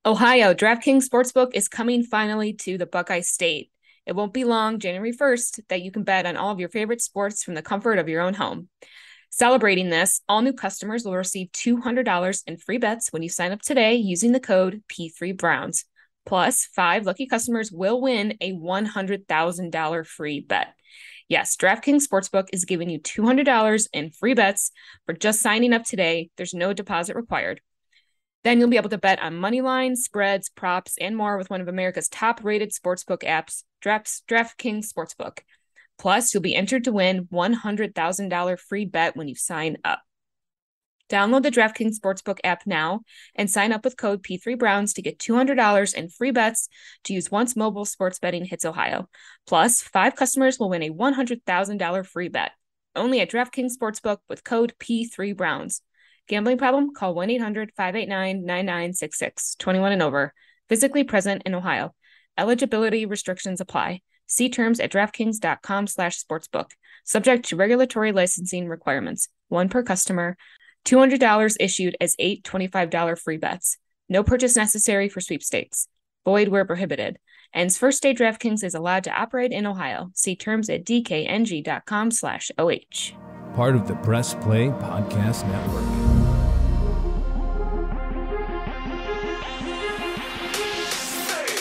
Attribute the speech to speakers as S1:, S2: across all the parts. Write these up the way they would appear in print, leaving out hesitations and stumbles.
S1: Ohio, DraftKings Sportsbook is coming finally to the Buckeye State. It won't be long, January 1st, that you can bet on all of your favorite sports from the comfort of your own home. Celebrating this, all new customers will receive $200 in free bets when you sign up today using the code P3Browns. Plus, 5 lucky customers will win a $100,000 free bet. Yes, DraftKings Sportsbook is giving you $200 in free bets for just signing up today. There's no deposit required. Then you'll be able to bet on money lines, spreads, props, and more with one of America's top-rated sportsbook apps, DraftKings Sportsbook. Plus, you'll be entered to win $100,000 free bet when you sign up. Download the DraftKings Sportsbook app now and sign up with code P3Browns to get $200 in free bets to use once mobile sports betting hits Ohio. Plus, 5 customers will win a $100,000 free bet. Only at DraftKings Sportsbook with code P3Browns. Gambling problem? Call 1-800-589-9966. 21 and over. Physically present in Ohio. Eligibility restrictions apply. See terms at DraftKings.com/sportsbook. Subject to regulatory licensing requirements. 1 per customer. $200 issued as 8 $25 free bets. No purchase necessary for sweepstakes. Void where prohibited. Ends first day DraftKings is allowed to operate in Ohio. See terms at DKNG.com/OH.
S2: Part of the Press Play Podcast Network.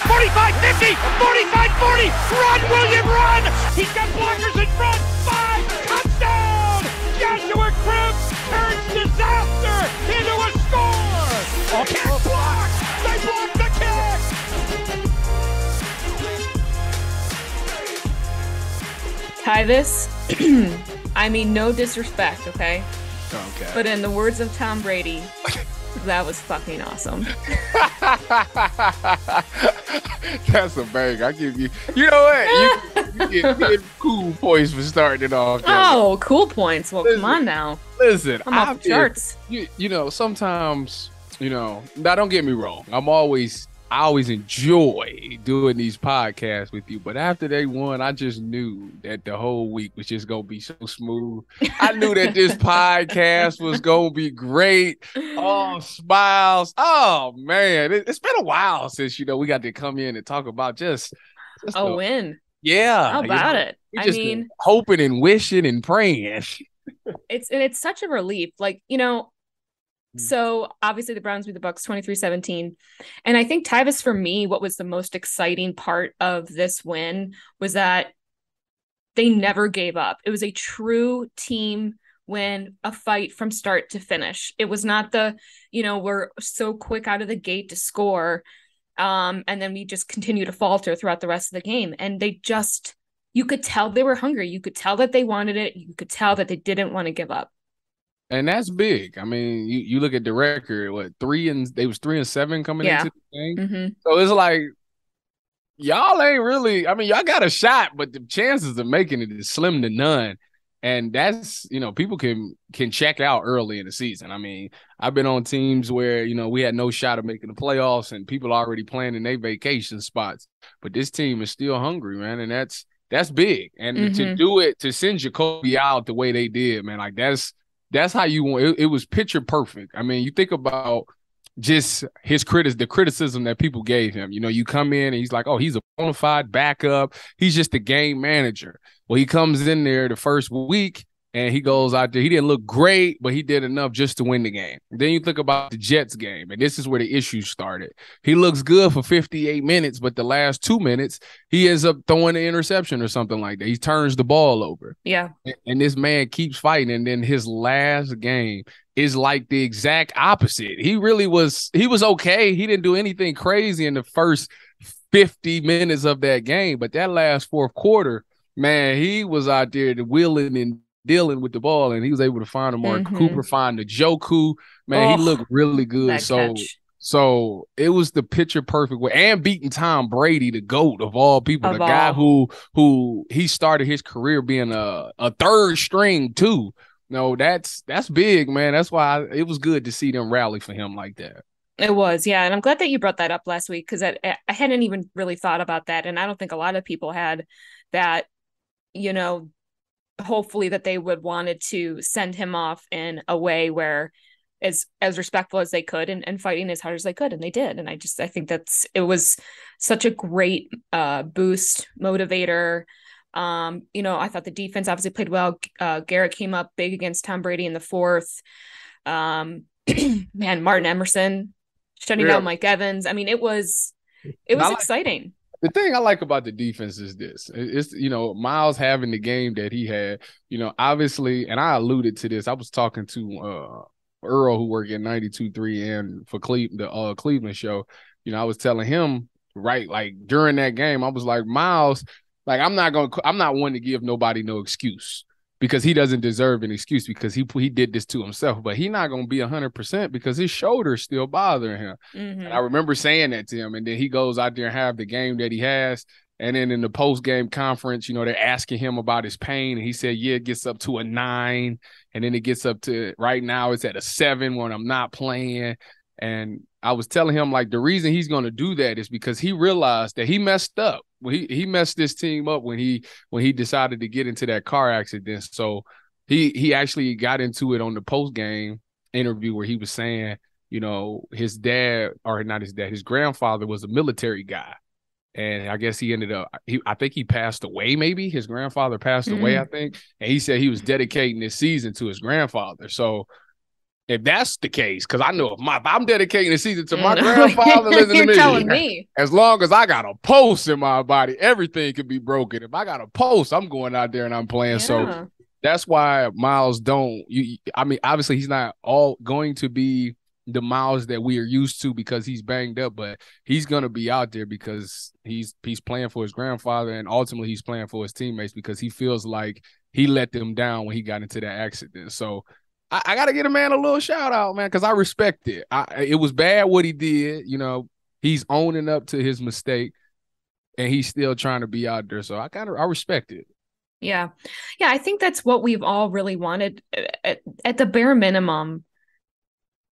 S3: 45-50, 45-40, run, William, run! He's got blockers in front, 5, touchdown! Joshua Cribbs turns disaster into a score! Kick block! They block the kick!
S1: Tyvis, I mean, no disrespect, okay?
S4: Okay.
S1: But in the words of Tom Brady, that was fucking awesome.
S4: That's a bang. I give you. You know what? You get cool points for starting it off.
S1: Oh, cool points. Well,
S4: Listen,
S1: come on now.
S4: Listen,
S1: I'm off the charts.
S4: You know, sometimes, now don't get me wrong. I always enjoy doing these podcasts with you, but after day one, I just knew that the whole week was just gonna be so smooth. I knew that this podcast was gonna be great. Oh, smiles. Oh man, it's been a while since we got to come in and talk about just
S1: a win.
S4: Yeah,
S1: how about it?
S4: I mean, hoping and wishing and praying.
S1: It's such a relief, So obviously the Browns beat the Bucs 23-17. And I think Tyvis, for me, what was the most exciting part of this win was that they never gave up. It was a true team win, a fight from start to finish. It was not we're so quick out of the gate to score. And then we just continue to falter throughout the rest of the game. And you could tell they were hungry. You could tell that they wanted it. You could tell that they didn't want to give up.
S4: And that's big. I mean, you look at the record, they was 3-7 coming into the game.
S1: Mm-hmm.
S4: So it's like, y'all ain't really, I mean, y'all got a shot, but the chances of making it is slim to none. And that's, people can check out early in the season. I mean, I've been on teams where, we had no shot of making the playoffs and people already planning their vacation spots. But this team is still hungry, man. And that's big. And to do it, to send Jacoby out the way they did, man, like that's how you want. It was picture perfect. I mean, you think about just the criticism that people gave him. You come in and he's like, oh, he's a bona fide backup. He's just a game manager. Well, he comes in there the first week and he goes out there. He didn't look great, but he did enough just to win the game. Then you think about the Jets game, and this is where the issues started. He looks good for 58 minutes, but the last 2 minutes, he ends up throwing an interception or something like that. He turns the ball over.
S1: Yeah.
S4: And this man keeps fighting, and then his last game is like the exact opposite. He was okay. He didn't do anything crazy in the first 50 minutes of that game, but that last fourth quarter, man, he was out there wheeling and dealing with the ball, and he was able to find Amari Cooper, find the Joku. Man, he looked really good. So it was the picture perfect way, and beating Tom Brady, the GOAT of all people, guy who he started his career being a third string too. No, that's big, man. That's why it was good to see them rally for him like that.
S1: It was, yeah. And I'm glad that you brought that up last week, because I hadn't even really thought about that. And I don't think a lot of people had that, hopefully that they would wanted to send him off in a way where as respectful as they could and fighting as hard as they could, and they did. And I think it was such a great boost, motivator. I thought the defense obviously played well. Garrett came up big against Tom Brady in the fourth. Man, Martin Emerson shutting down Mike Evans. I mean, it was exciting.
S4: The thing I like about the defense is this. It's, Miles having the game that he had, obviously, and I alluded to this. I was talking to Earl, who worked at 92.3 and for the Cleveland show. I was telling him, right, like during that game, I was like, Miles, like I'm not one to give nobody no excuse, because he doesn't deserve an excuse, because he did this to himself. But he's not going to be 100% because his shoulder's still bothering him. Mm-hmm. And I remember saying that to him, and then he goes out there and have the game that he has. And then in the post-game conference, they're asking him about his pain, and he said, yeah, it gets up to a 9, and then it gets up to, right now it's at a 7 when I'm not playing. And I was telling him, like, the reason he's going to do that is because he realized that he messed up. He messed this team up when he decided to get into that car accident. So he actually got into it on the post-game interview where he was saying, his dad, or not his dad, his grandfather was a military guy. And I guess he ended up, I think he passed away, maybe. His grandfather passed away, I think. And he said he was dedicating this season to his grandfather. So if that's the case, because I know if I'm dedicating the season to my grandfather, listen to me.
S1: Telling me.
S4: As long as I got a pulse in my body, everything could be broken. If I got a pulse, I'm going out there and I'm playing. Yeah. So that's why Miles obviously he's not all going to be the Miles that we are used to because he's banged up, but he's going to be out there because he's playing for his grandfather, and ultimately he's playing for his teammates because he feels like he let them down when he got into that accident. So I got to get a man a little shout out, man, because I respect it. It was bad what he did. He's owning up to his mistake, and he's still trying to be out there. So I respect it.
S1: Yeah. Yeah, I think that's what we've all really wanted at the bare minimum,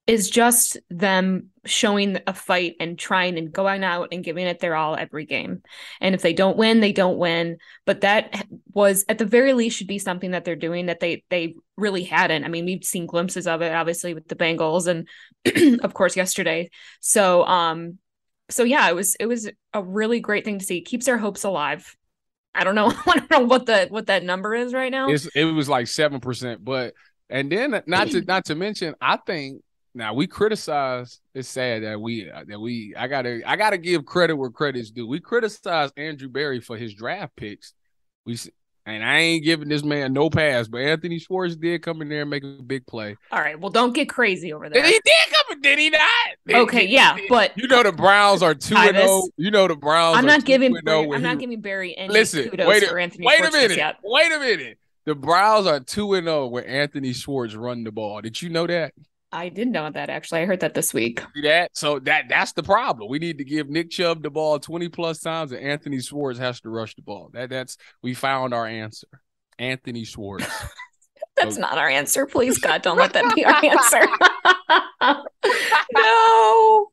S1: is just them showing a fight and trying and going out and giving it their all every game. And if they don't win, they don't win. But that was, at the very least, should be something that they're doing that they really hadn't. I mean, we've seen glimpses of it, obviously, with the Bengals and, of course, yesterday. So yeah, it was a really great thing to see. It keeps our hopes alive. I don't know what that number is right now.
S4: It was like 7%, but and then not to mention, I think. Now we criticize. It's sad that I gotta give credit where credit's due. We criticize Andrew Berry for his draft picks. And I ain't giving this man no pass, but Anthony Schwartz did come in there and make a big play.
S1: All right, well, don't get crazy over there.
S4: He did come in, did he not?
S1: Okay, yeah, but
S4: the Browns are 2-0. The Browns.
S1: I'm not giving Berry any kudos for Anthony Schwartz yet.
S4: Wait a minute. The Browns are 2-0 when Anthony Schwartz run the ball. Did you know that?
S1: I didn't know that, actually. I heard that this week.
S4: See that? So that's the problem. We need to give Nick Chubb the ball 20 plus times, and Anthony Schwartz has to rush the ball. We found our answer. Anthony Schwartz.
S1: That's not our answer. Please, God, don't let that be our answer. No,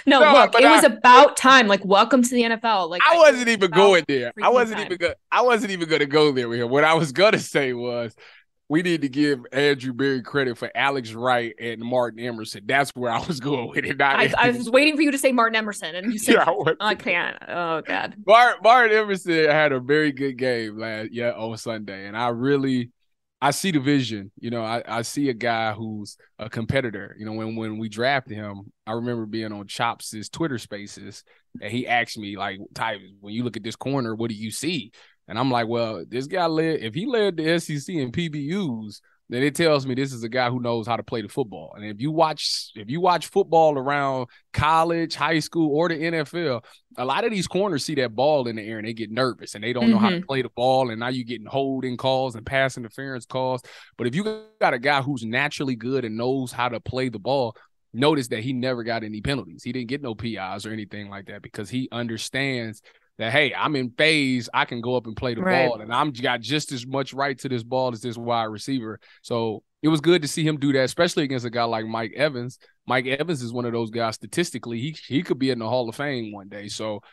S1: look, it was about time. Like, welcome to the NFL. Like,
S4: I wasn't even going there. I wasn't even going to go there with him. What I was going to say was, we need to give Andrew Berry credit for Alex Wright and Martin Emerson. That's where I was going with it.
S1: I was waiting for you to say Martin Emerson, and you said, I can't. Oh, God.
S4: Martin Emerson had a very good game on Sunday, and I see the vision. I see a guy who's a competitor. When we drafted him, I remember being on Chops' Twitter Spaces, and he asked me, like, Tyvis, when you look at this corner, what do you see? And I'm like, well, this guy if he led the SEC in PBUs, then it tells me this is a guy who knows how to play the football. And if you watch football around college, high school, or the NFL, a lot of these corners see that ball in the air and they get nervous and they don't know how to play the ball. And now you're getting holding calls and pass interference calls. But if you got a guy who's naturally good and knows how to play the ball, notice that he never got any penalties. He didn't get no PIs or anything like that because he understands that, hey, I'm in phase, I can go up and play the ball, and I'm got just as much right to this ball as this wide receiver. So it was good to see him do that, especially against a guy like Mike Evans. Mike Evans is one of those guys, statistically, he could be in the Hall of Fame one day. So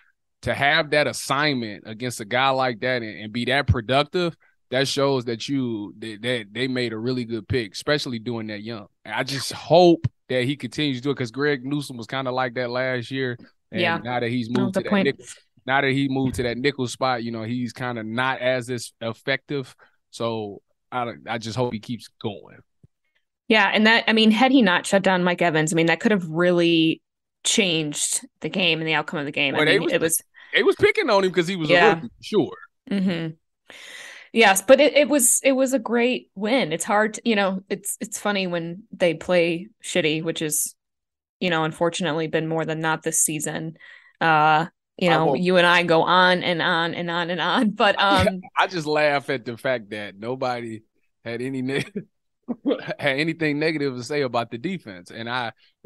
S4: to have that assignment against a guy like that and be that productive, that shows that they made a really good pick, especially doing that young. And I just hope that he continues to do it because Greg Newsome was kind of like that last year. And now that he's moved to that nickel spot, he's kind of not as effective. So I just hope he keeps going.
S1: Yeah, and had he not shut down Mike Evans, that could have really changed the game and the outcome of the game.
S4: Well, they was picking on him because he was a rookie, sure.
S1: Mm-hmm. Yes, but it was a great win. It's hard to, it's funny when they play shitty, which is, unfortunately been more than not this season. You and I go on and on and on and on, but
S4: I just laugh at the fact that nobody had anything negative to say about the defense. And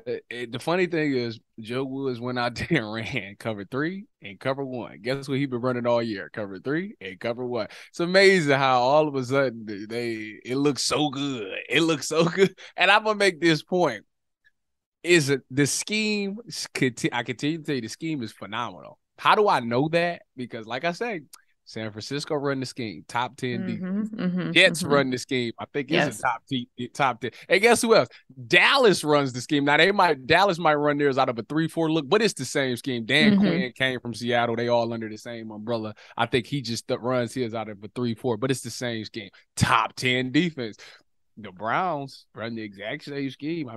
S4: the funny thing is Joe Woods went out there and ran cover 3 and cover 1. Guess what he been running all year? Cover 3 and cover 1. It's amazing how all of a sudden it looks so good. It looks so good. And I'm gonna make this point. Is it the scheme? I continue to tell you the scheme is phenomenal. How do I know that? Because like I say, San Francisco run the scheme, top 10 defense. Jets run the scheme. I think it's a top 10. And guess who else? Dallas runs the scheme. Now Dallas might run theirs out of a 3-4 look, but it's the same scheme. Dan Quinn came from Seattle. They all under the same umbrella. I think he just runs his out of a 3-4, but it's the same scheme. Top 10 defense. The Browns run the exact same scheme.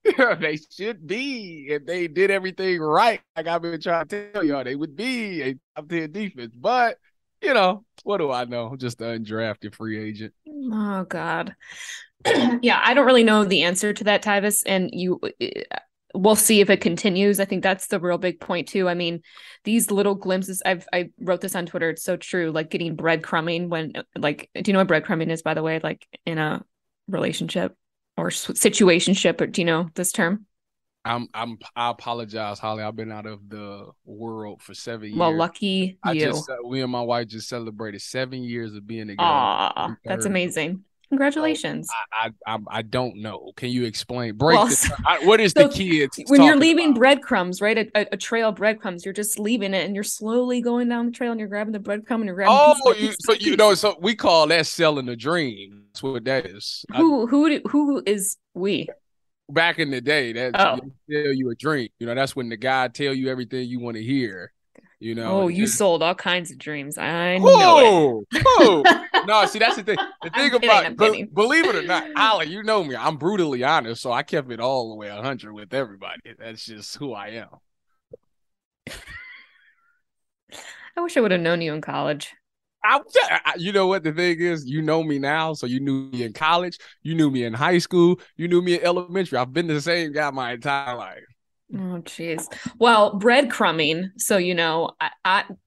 S4: They should be. If they did everything right, like I've been trying to tell y'all, they would be a top 10 defense. But, what do I know? Just an undrafted free agent.
S1: Oh, God. Yeah, I don't really know the answer to that, Tyvis. And we'll see if it continues. I think that's the real big point, too. These little glimpses, I wrote this on Twitter. It's so true. Like getting breadcrumbing when, do you know what breadcrumbing is, by the way? Like in a relationship or situationship, or do you know this term?
S4: I apologize, Holly. I've been out of the world for 7 years.
S1: Well, lucky you.
S4: We and my wife just celebrated 7 years of being together.
S1: Aw, that's amazing. Congratulations.
S4: So I don't know. Can you explain? What is the kids?
S1: When you're leaving breadcrumbs, right? A trail of breadcrumbs, you're just leaving it and you're slowly going down the trail and you're grabbing the breadcrumb and you're grabbing
S4: so we call that selling the dream. That's what that is.
S1: Who is we?
S4: Back in the day, tell you a dream. That's when the guy tell you everything you want to hear.
S1: You sold all kinds of dreams. I know it.
S4: No, see, that's the thing. The thing about believe it or not, Holly, you know me. I'm brutally honest, so I kept it all the way 100 with everybody. That's just who I am.
S1: I wish I would have known you in college.
S4: You know what the thing is? You know me now, so you knew me in college. You knew me in high school. You knew me in elementary. I'm the same guy my entire life.
S1: Oh, jeez. Well, breadcrumbing. So, I'm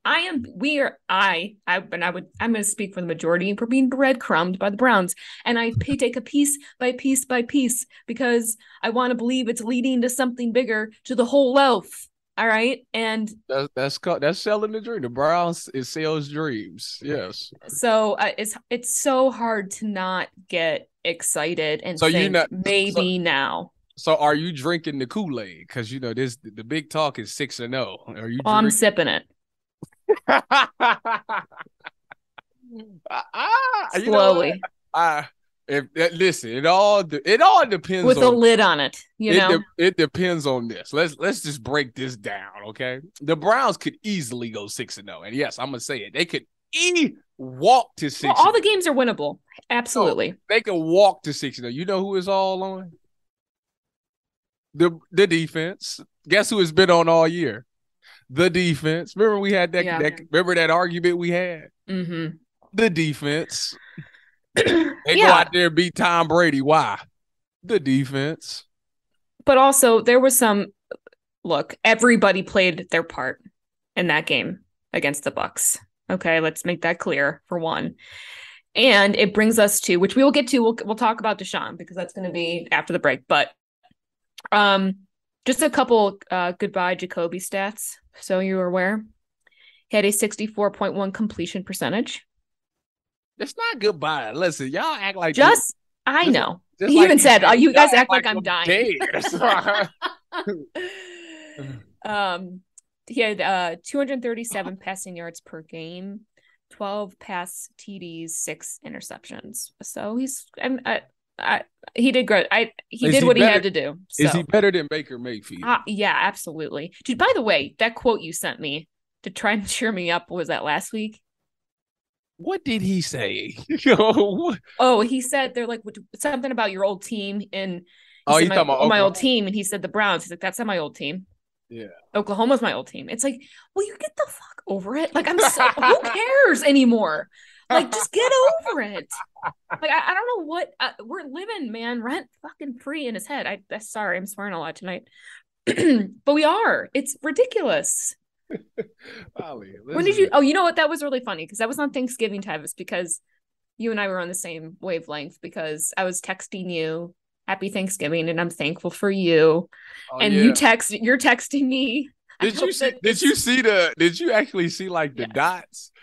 S1: going to speak for the majority. We're being breadcrumbed by the Browns. And I take a piece by piece by piece because I want to believe it's leading to something bigger, to the whole loaf. All right. And
S4: that's selling the dream. The Browns sells dreams. Yes.
S1: So it's so hard to not get excited and think now.
S4: So are you drinking the Kool-Aid? Because the big talk is 6-0. Are you?
S1: I'm sipping it. Slowly.
S4: Listen, it all depends.
S1: With a lid on it,
S4: it depends on this. Let's just break this down, okay? The Browns could easily go 6-0, and yes, I'm gonna say it. They could walk to 6.
S1: All the games are winnable. Absolutely,
S4: they can walk to 6-0. You know who is all on? The defense. Guess who has been on all year? The defense. Remember we had that. Remember that argument we had?
S1: Mm-hmm.
S4: The defense. They go out there and beat Tom Brady. Why? The defense.
S1: But also there was everybody played their part in that game against the Bucs. Okay, let's make that clear for one. And it brings us to, which we will get to, we'll talk about DeShaun because that's going to be after the break. But just a couple goodbye Jacoby stats, so you're aware. He had a 64.1 completion percentage.
S4: That's not goodbye. Listen, y'all act like
S1: I know. He even said, "You guys act like I'm dying." He had 237 passing yards per game, 12 pass TDs, 6 interceptions. So he did great. He did what he had to do. So.
S4: Is he better than Baker Mayfield?
S1: Yeah, absolutely. Dude, by the way, that quote you sent me to try and cheer me up, was that last week?
S4: What did he say?
S1: Oh, he said they're like something about your old team, and
S4: you talking about
S1: my old team, and he said the Browns. He's like, that's not my old team.
S4: Yeah,
S1: Oklahoma's my old team. It's like, will you get the fuck over it? Like, who cares anymore? Like, just get over it. Like, I don't know what we're living, man, rent fucking free in his head. Sorry, I'm swearing a lot tonight, but we are. It's ridiculous.
S4: Ollie,
S1: when did you? Oh, you know what? That was really funny because that was on Thanksgiving, Tyvis, because you and I were on the same wavelength because I was texting you happy Thanksgiving and I'm thankful for you. And you're texting me.
S4: Did you actually see like the dots?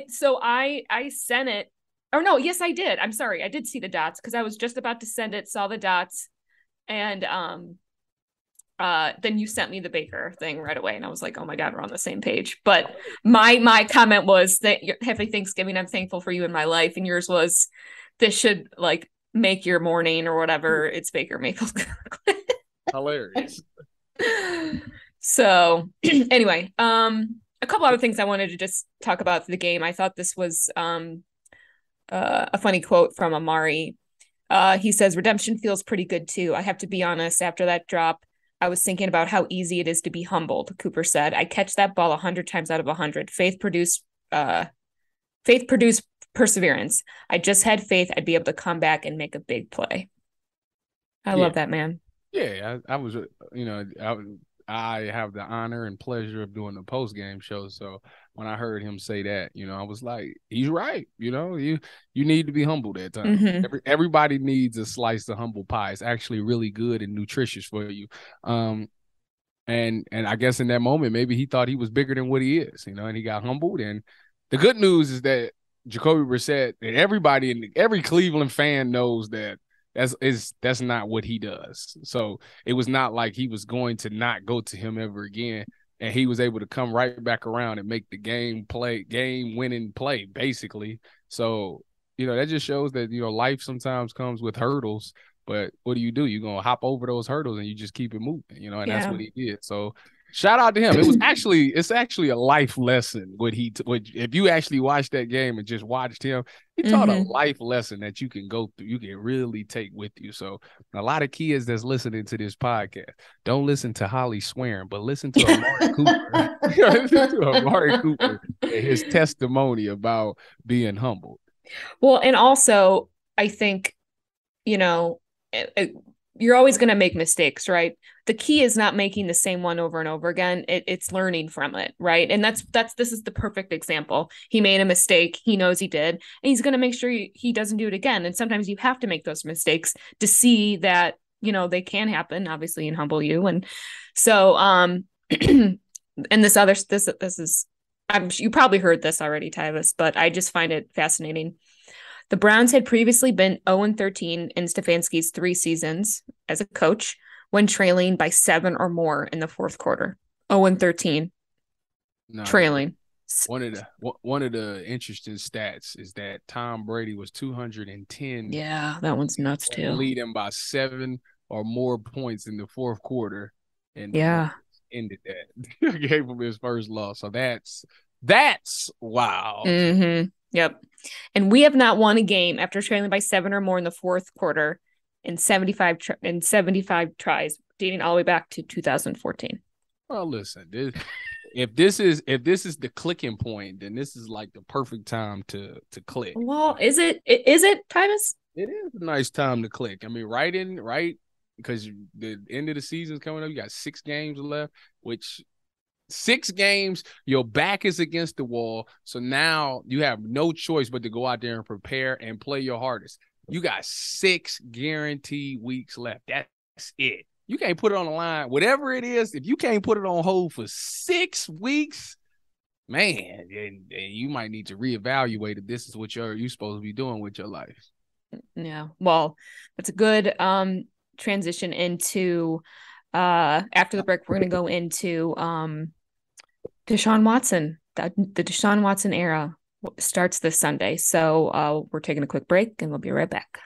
S1: So I sent it. Or no, yes, I did. I'm sorry. I did see the dots because I was just about to send it, saw the dots, and then you sent me the Baker thing right away, and I was like, oh my God, we're on the same page. But my comment was that happy Thanksgiving, I'm thankful for you in my life, and yours was this should like make your morning or whatever. It's Baker Mayfield.
S4: Hilarious.
S1: So anyway, a couple other things I wanted to just talk about the game. I thought this was a funny quote from Amari. He says, redemption feels pretty good too. I have to be honest, after that drop, I was thinking about how easy it is to be humbled. Cooper said, I catch that ball 100 times out of 100. Faith produced perseverance. I just had faith I'd be able to come back and make a big play. I love that, man.
S4: Yeah, I was, I have the honor and pleasure of doing the post-game show. So when I heard him say that, I was like, he's right. You need to be humbled at times. Mm-hmm. Everybody needs a slice of humble pie. It's actually really good and nutritious for you. And I guess in that moment, maybe he thought he was bigger than what he is, and he got humbled. And the good news is that Jacoby Brissett, and everybody and every Cleveland fan knows that that's not what he does. So it was not like he was going to not go to him ever again. And he was able to come right back around and make the game winning play, basically. So, that just shows that, life sometimes comes with hurdles, but what do? You're going to hop over those hurdles and you just keep it moving, and that's what he did. So shout out to him. It's actually a life lesson. If you actually watched that game and just watched him, he taught a life lesson that you can go through, you can really take with you. So a lot of kids that's listening to this podcast, don't listen to Holly swearing, but listen to Amari Cooper. Listen to Amari Cooper and his testimony about being humbled.
S1: Well, and also I think, you're always going to make mistakes, right? The key is not making the same one over and over again. It's learning from it, right? And this is the perfect example. He made a mistake. He knows he did, and he's going to make sure he doesn't do it again. And sometimes you have to make those mistakes to see that, they can happen, obviously, and humble you. And so, and this is, you probably heard this already, Tyvis, but I just find it fascinating. The Browns had previously been 0-13 in Stefanski's 3 seasons as a coach when trailing by 7 or more in the fourth quarter. 0-13. Trailing.
S4: One of the interesting stats is that Tom Brady was 210.
S1: Yeah, that one's nuts too.
S4: Leading by 7 or more points in the fourth quarter, and ended that. Gave him his first loss. So that's wild.
S1: Mm-hmm. Yep. And we have not won a game after trailing by 7 or more in the fourth quarter in 75 tries, dating all the way back to 2014.
S4: Well, listen, if this is the clicking point, then this is like the perfect time to click.
S1: Well, is it, Tyvis?
S4: It is a nice time to click. I mean, right, because the end of the season is coming up. You got 6 games left, which 6 games, your back is against the wall. So now you have no choice but to go out there and prepare and play your hardest. You got 6 guaranteed weeks left. That's it. You can't put it on the line. Whatever it is, if you can't put it on hold for 6 weeks, man, and you might need to reevaluate if this is what you're supposed to be doing with your life.
S1: Yeah. Well, that's a good transition into after the break, we're going to go into DeShaun Watson the DeShaun Watson era starts this Sunday. So we're taking a quick break and we'll be right back.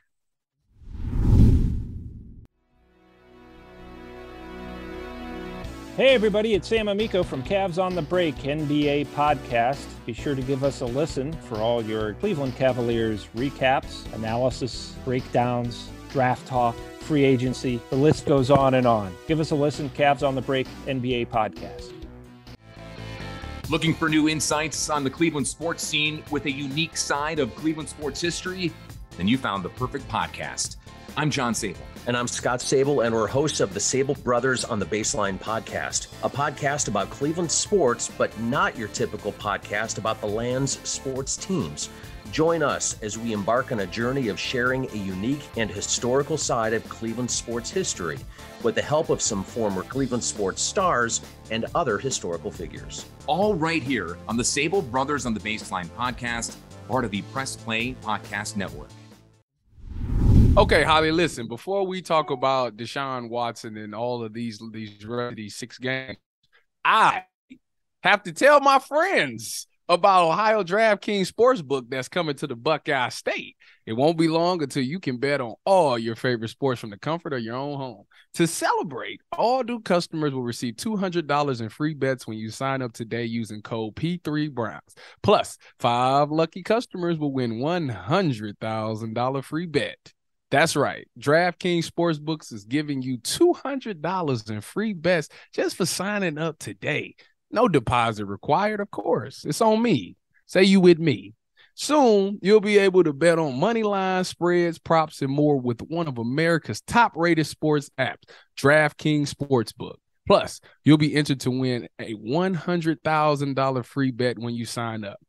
S5: Hey everybody, it's Sam Amico from Cavs on the Break NBA podcast. Be sure to give us a listen for all your Cleveland Cavaliers recaps, analysis, breakdowns, draft talk, free agency. The list goes on and on. Give us a listen, Cavs on the Break NBA podcast.
S6: Looking for new insights on the Cleveland sports scene with a unique side of Cleveland sports history? Then you found the perfect podcast. I'm John Sable.
S7: And I'm Scott Sable, and we're hosts of the Sable Brothers on the Baseline podcast, a podcast about Cleveland sports, but not your typical podcast about the land's sports teams. Join us as we embark on a journey of sharing a unique and historical side of Cleveland sports history with the help of some former Cleveland sports stars and other historical figures.
S6: All right here on the Sable Brothers on the Baseline podcast, part of the Press Play Podcast Network.
S4: Okay, Holly, listen, before we talk about DeShaun Watson and all of these 6 games, I have to tell my friends about Ohio DraftKings Sportsbook that's coming to the Buckeye State. It won't be long until you can bet on all your favorite sports from the comfort of your own home. To celebrate, all new customers will receive $200 in free bets when you sign up today using code P3Browns. Plus, 5 lucky customers will win $100,000 free bet. That's right. DraftKings Sportsbooks is giving you $200 in free bets just for signing up today. No deposit required, of course. It's on me. Say you with me. Soon, you'll be able to bet on money lines, spreads, props, and more with one of America's top-rated sports apps, DraftKings Sportsbook. Plus, you'll be entered to win a $100,000 free bet when you sign up.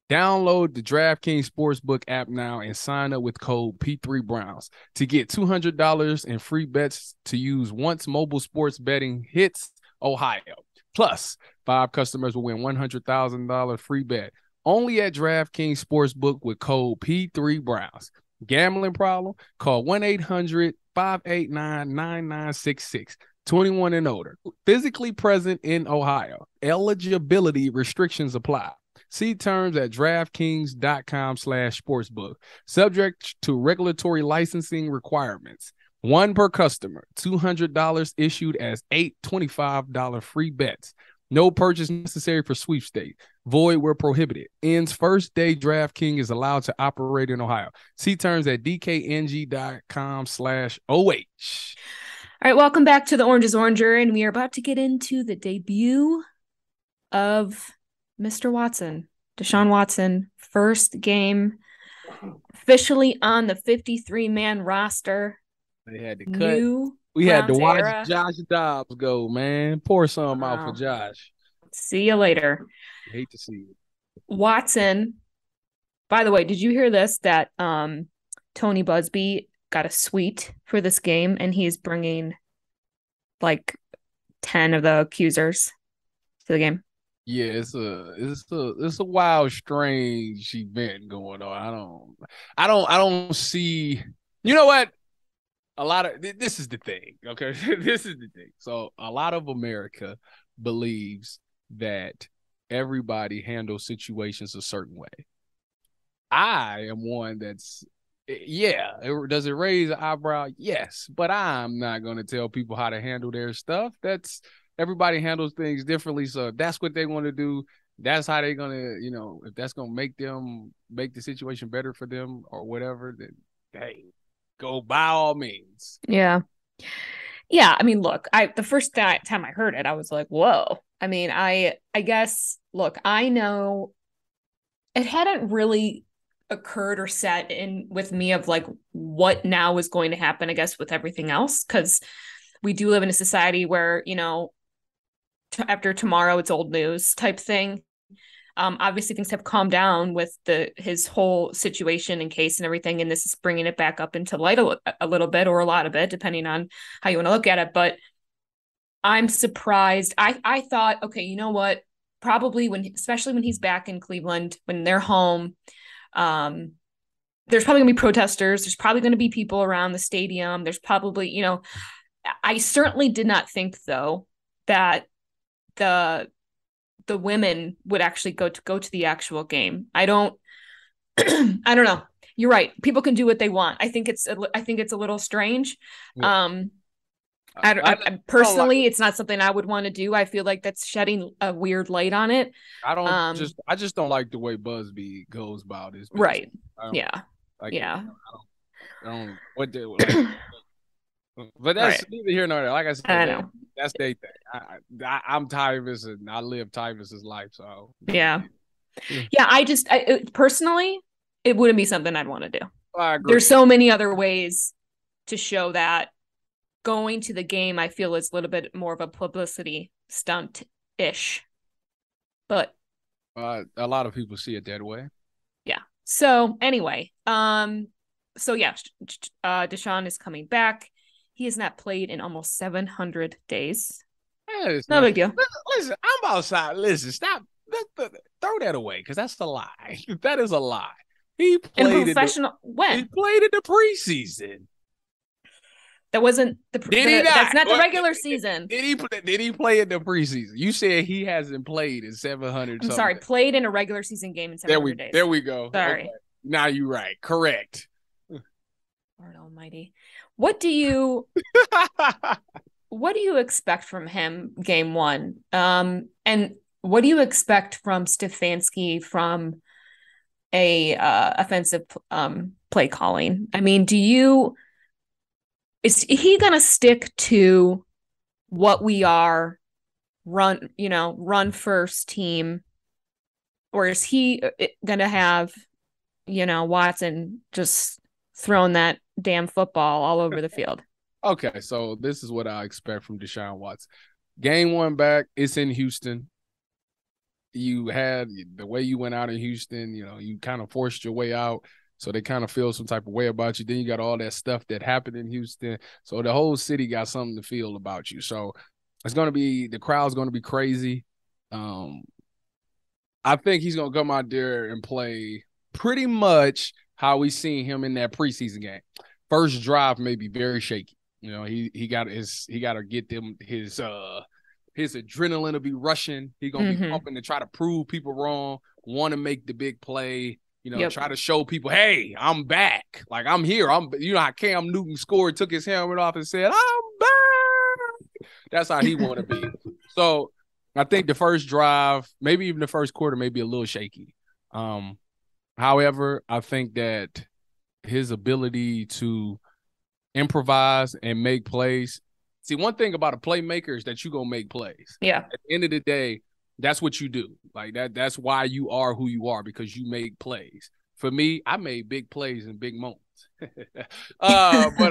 S4: Download the DraftKings Sportsbook app now and sign up with code P3Browns to get $200 in free bets to use once mobile sports betting hits Ohio. Plus, 5 customers will win $100,000 free bet only at DraftKings Sportsbook with code P3Browns. Gambling problem? Call 1-800-589-9966. 21 and older. Physically present in Ohio. Eligibility restrictions apply. See terms at DraftKings.com/sportsbook. Subject to regulatory licensing requirements. 1 per customer. $200 issued as 8 $25 free bets. No purchase necessary for sweepstakes. Void where prohibited. Ends first day DraftKings is allowed to operate in Ohio. See terms at DKNG.com/OH.
S1: All right, welcome back to the Orange is Oranger, and we are about to get into the debut of Mr. Watson, DeShaun Watson, first game officially on the 53-man roster.
S4: They had to cut. We had to watch era. Josh Dobbs go, man. Pour some out for Josh.
S1: See you later.
S4: I hate to see it.
S1: Watson, by the way, did you hear this? That Tony Busby got a suite for this game, and he's bringing like 10 of the accusers to the game.
S4: Yeah, it's a wild, strange event going on. I don't see. You know what? A lot of this is the thing. Okay, this is the thing. So a lot of America believes that everybody handles situations a certain way. I am one that's. Yeah, does it raise an eyebrow? Yes, but I'm not going to tell people how to handle their stuff. Everybody handles things differently, so if that's what they want to do, that's how they're going to, if that's going to make the situation better for them or whatever, then, hey, go by all means.
S1: Yeah. Yeah, I mean, look, the first time I heard it, I was like, whoa. I mean, I guess, look, I know it hadn't really occurred or set in with me of like what now is going to happen, I guess, with everything else, because we do live in a society where, after tomorrow it's old news type thing. Obviously things have calmed down with his whole situation and case and everything, and this is bringing it back up into light a little bit or a lot of it, depending on how you want to look at it. But I'm surprised. I thought, okay, you know what? Probably especially when he's back in Cleveland, when they're home, there's probably gonna be protesters. There's probably going to be people around the stadium. There's probably, I certainly did not think though that the the women would actually go to the actual game. I don't I don't know. You're right. People can do what they want. I think it's a little strange.
S4: Yeah.
S1: I personally, it's not something I would want to do. I feel like that's shedding a weird light on it.
S4: I just don't like the way Busby goes about his business.
S1: Right. Yeah.
S4: Like,
S1: yeah.
S4: I don't what they like, but that's neither here nor there. Like I said, that's their thing. I'm Tyvis and I live Tyvis's life. So
S1: yeah. Personally, it wouldn't be something I'd want to do.
S4: I agree.
S1: There's so many other ways to show that. Going to the game, I feel, is a little bit more of a publicity stunt-ish. But
S4: a lot of people see it that way.
S1: Yeah. So anyway, DeShaun is coming back. He has not played in almost 700 days.
S4: Yeah,
S1: no big deal.
S4: Listen, I'm outside. Listen, stop. Throw that away because that's a lie. That is a lie. He played
S1: in professional. When
S4: he played in the preseason.
S1: That wasn't the.
S4: Did he not?
S1: That's not the regular season.
S4: Did he play in the preseason? You said he hasn't played in 700.
S1: I'm sorry, played in a regular season game in 700 days.
S4: There we go.
S1: Sorry.
S4: Okay. Now you're right. Correct.
S1: Lord Almighty, what do you expect from him game one? And what do you expect from Stefanski from a offensive play calling? I mean, is he going to stick to what we are, run first team, or is he going to have, Watson just throwing that damn football all over the field?
S4: Okay, so this is what I expect from DeShaun Watson. Game one back, it's in Houston. You had the way you went out in Houston, you kind of forced your way out. So they kind of feel some type of way about you. Then you got all that stuff that happened in Houston. So the whole city got something to feel about you. So the crowd's going to be crazy. I think he's going to come out there and play pretty much how we seen him in that preseason game. First drive may be very shaky. He got to get them his adrenaline to be rushing. He's going to be pumping to try to prove people wrong, want to make the big play. Try to show people, hey, I'm back. Like, I'm here. How Cam Newton scored, took his helmet off and said, I'm back. That's how he want to be. So I think the first drive, maybe even the first quarter, may be a little shaky. However, I think that his ability to improvise and make plays. See, one thing about a playmaker is that you're going to make plays.
S1: Yeah.
S4: At the end of the day, that's what you do. Like that's why you are who you are, because you make plays. For me, I made big plays in big moments. As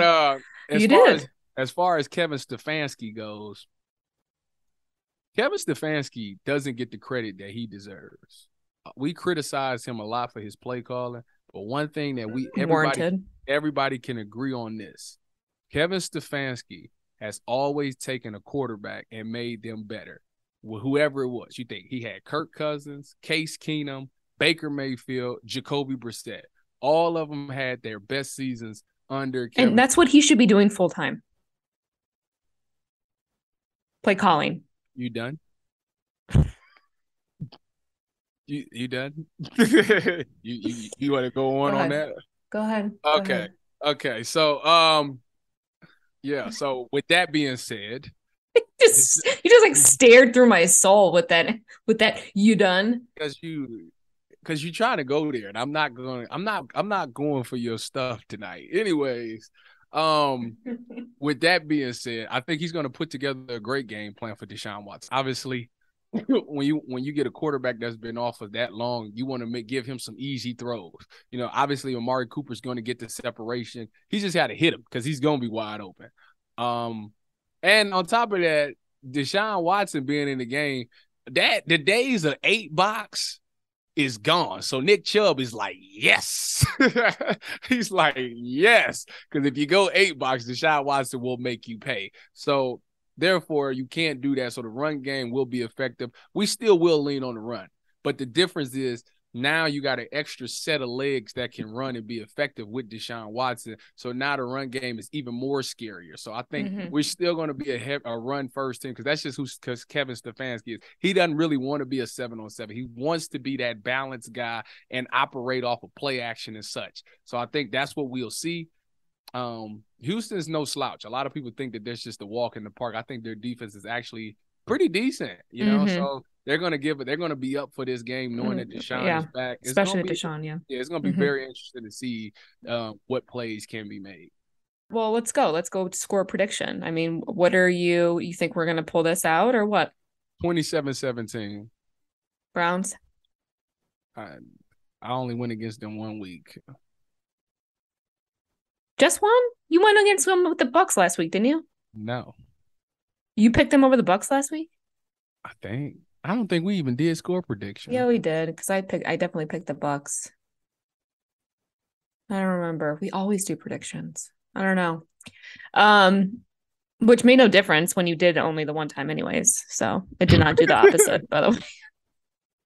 S4: far as Kevin Stefanski goes, Kevin Stefanski doesn't get the credit that he deserves. We criticize him a lot for his play calling, but one thing that everybody can agree on this. Kevin Stefanski has always taken a quarterback and made them better. Whoever it was. You think he had Kirk Cousins, Case Keenum, Baker Mayfield, Jacoby Brissett. All of them had their best seasons under Kevin.
S1: And that's what he should be doing full time. Play calling.
S4: You done? You done? you want to go on that?
S1: Go ahead.
S4: Okay. So yeah. So with that being said.
S1: You just like stared through my soul with that you done?
S4: Because you trying to go there, and I'm not going for your stuff tonight. Anyways, with that being said, I think he's going to put together a great game plan for DeShaun Watson. Obviously, when you get a quarterback that's been off of that long, you want to give him some easy throws. Obviously, Amari Cooper's going to get the separation. He just had to hit him because he's going to be wide open. And on top of that, DeShaun Watson being in the game, the days of 8 box is gone. So Nick Chubb is like, yes. He's like, yes. Because if you go 8 box, DeShaun Watson will make you pay. So therefore, you can't do that. So the run game will be effective. We still will lean on the run. But the difference is Now you got an extra set of legs that can run and be effective with DeShaun Watson. So now the run game is even more scarier. So I think we're still going to be a run first team because that's just because Kevin Stefanski is. He doesn't really want to be a 7-on-7. He wants to be that balanced guy and operate off of play action and such. So I think that's what we'll see. Houston's no slouch. A lot of people think that there's just a walk in the park. I think their defense is actually pretty decent, you know. So they're gonna be up for this game knowing that DeShaun is back.
S1: Especially DeShaun,
S4: Yeah, it's gonna be very interesting to see what plays can be made.
S1: Well, let's go to score prediction. I mean, what are you think we're gonna pull this out or what?
S4: 27-17.
S1: Browns.
S4: I only went against them 1 week.
S1: Just one? You went against them with the Bucs last week, didn't you?
S4: No.
S1: You picked them over the Bucs last week?
S4: I don't think we even did score prediction.
S1: Yeah, we did because I definitely picked the Bucs. I don't remember. We always do predictions. I don't know. Which made no difference when you did only the one time anyways. So it did not do the opposite, by the way.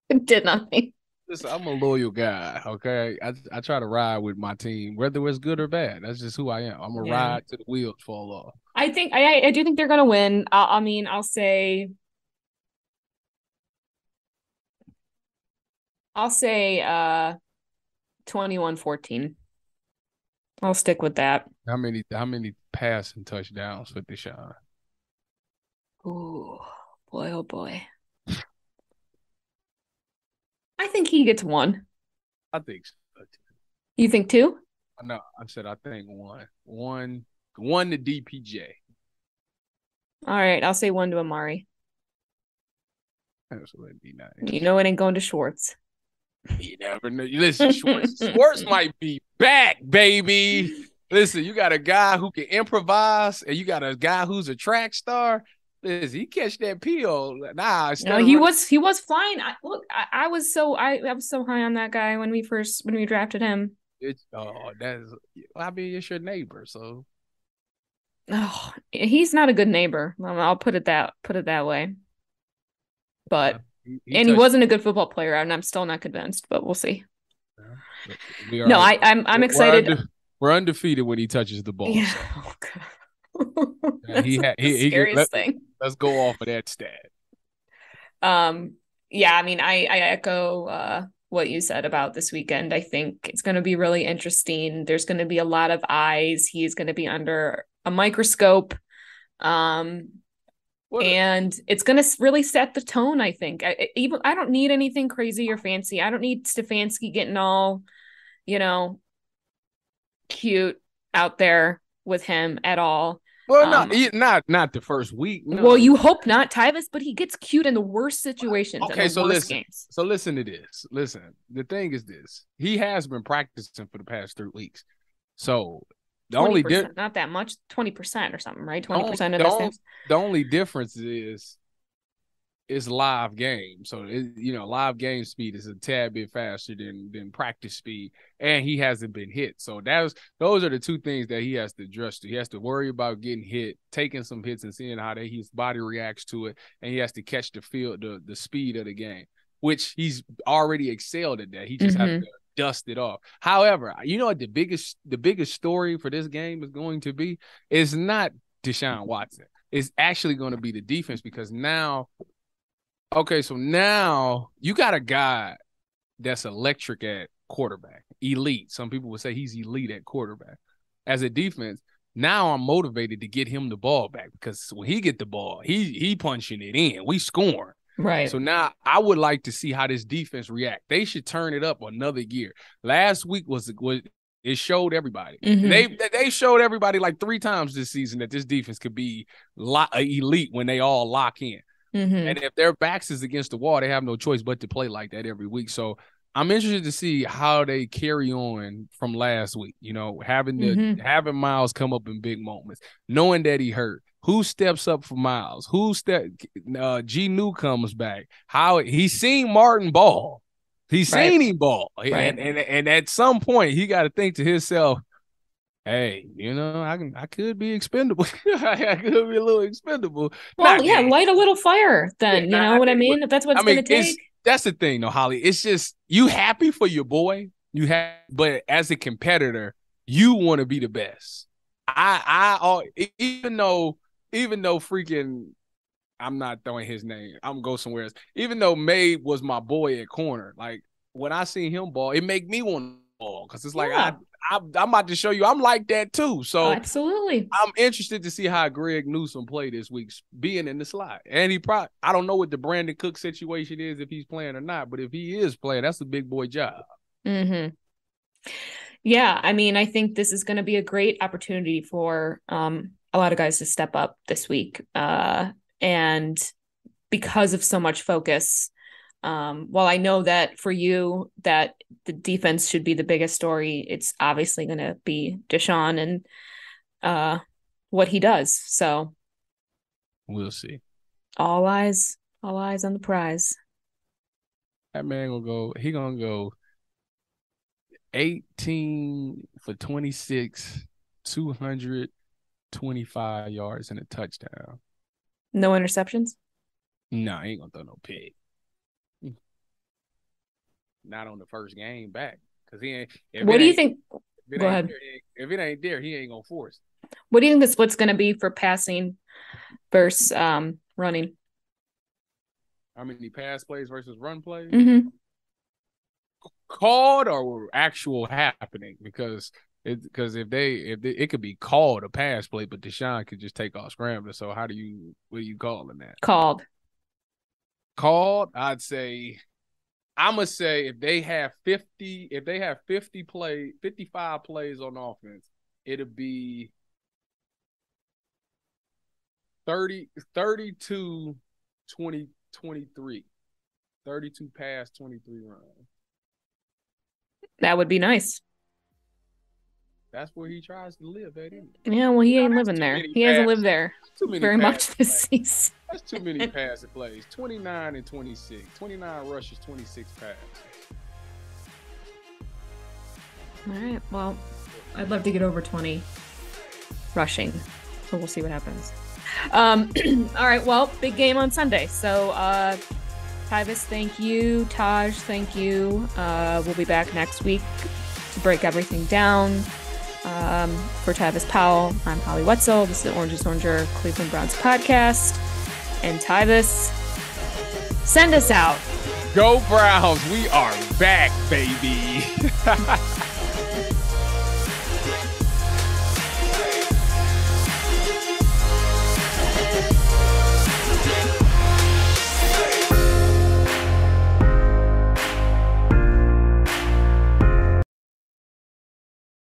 S1: It did nothing.
S4: Listen, I'm a loyal guy, okay? I try to ride with my team, whether it's good or bad. That's just who I am. I'm going to ride till the wheels fall off.
S1: I do think they're going to win. I'll say 21-14. I'll stick with that.
S4: How many passing touchdowns for DeShaun?
S1: Ooh, boy, oh boy. I think he gets one.
S4: I think so.
S1: You think two?
S4: No, I said I think one. One to DPJ.
S1: All right, I'll say one to Amari.
S4: That would be nice.
S1: You know it ain't going to Schwartz.
S4: You never know. Listen, Schwartz might be back, baby. Listen, you got a guy who can improvise, and you got a guy who's a track star. Listen, he catch that peel.
S1: No, he was flying. I was so high on that guy when we drafted him.
S4: It's your neighbor, so.
S1: Oh, he's not a good neighbor. I'll put it that way. But he wasn't a good football player, and I'm still not convinced. But we'll see. I'm excited.
S4: We're undefeated when he touches the ball.
S1: Yeah.
S4: So.
S1: Oh, God.
S4: Scariest thing. Let's go off of that stat.
S1: Yeah, I mean, I echo what you said about this weekend. I think it's going to be really interesting. There's going to be a lot of eyes. He's going to be under a microscope. And it's going to really set the tone, I think. I don't need anything crazy or fancy. I don't need Stefanski getting all, cute out there with him at all.
S4: Well, not the first week. No.
S1: Well, you hope not, Tyvis, but he gets cute in the worst situations.
S4: Okay, so listen.
S1: Games.
S4: So listen to this. Listen, the thing is this: he has been practicing for the past 3 weeks. So the only
S1: not that much, 20% or something, right? 20% of this.
S4: The only difference is live game. So live game speed is a tad bit faster than practice speed, and he hasn't been hit. So those are the two things that he has to adjust to. He has to worry about getting hit, taking some hits, and seeing how his body reacts to it, and he has to catch the speed of the game, which he's already excelled at that. He just has to dust it off. However, you know what the biggest story for this game is going to be is not DeShaun Watson. It's actually going to be the defense, because now you got a guy that's electric at quarterback, elite. Some people would say he's elite at quarterback. As a defense, now I'm motivated to get him the ball back, because when he get the ball, he punching it in. We scoring.
S1: Right.
S4: So now I would like to see how this defense react. They should turn it up another gear. Last week it showed everybody. They showed everybody like 3 times this season that this defense could be elite when they all lock in. And if their backs is against the wall, they have no choice but to play like that every week. So I'm interested to see how they carry on from last week. Having Miles come up in big moments, knowing that he hurt. Who steps up for Miles? G New comes back. How he's seen Martin ball. He's seen him ball. Right. And at some point he got to think to himself, hey, I could be expendable. I could be a little expendable.
S1: Well, light a little fire then. You know what I mean? If that's what it's going to take.
S4: that's the thing, though, Holly. It's just you happy for your boy. But as a competitor, you want to be the best. Even though freaking, I'm not throwing his name. I'm gonna go somewhere else. Even though May was my boy at corner, like when I see him ball, it make me want to ball because it's like I'm about to show you I'm like that too. So
S1: absolutely,
S4: I'm interested to see how Greg Newsome play this week, being in the slot. And I don't know what the Brandon Cook situation is if he's playing or not, but if he is playing, that's a big boy job.
S1: Mm-hmm. Yeah, I mean, I think this is going to be a great opportunity for a lot of guys to step up this week. And because of so much focus, while I know that for you that the defense should be the biggest story, it's obviously going to be DeShaun and what he does. So
S4: we'll see.
S1: All eyes on the prize.
S4: That man gonna go 18 for 26, 225 yards and a touchdown.
S1: No interceptions?
S4: No, he ain't gonna throw no pick. Not on the first game back. Because he ain't.
S1: What do you think? Go ahead.
S4: If it ain't there, he ain't gonna force it.
S1: What do you think the split's gonna be for passing versus running?
S4: How many pass plays versus run plays?
S1: Mm-hmm.
S4: Called or actual happening? Because if it could be called a pass play, but DeShaun could just take off scrambling. So what are you calling that?
S1: Called.
S4: I'm gonna say if they have 55 plays on offense, it'll be 32 20 23. 32 pass, 23 run.
S1: That would be nice.
S4: That's where he tries to live at.
S1: Yeah, well, he ain't living there. He hasn't lived there very much this season.
S4: That's too many passing plays. 29 and 26. 29 rushes, 26 passes.
S1: All right. Well, I'd love to get over 20 rushing. So we'll see what happens. All right. Well, big game on Sunday. So, Tyvis, thank you. Taj, thank you. We'll be back next week to break everything down. For Tyvis Powell, I'm Holly Wetzel. This is Orange is Oranger Cleveland Browns podcast. And Tyvis, send us out.
S4: Go Browns. We are back, baby.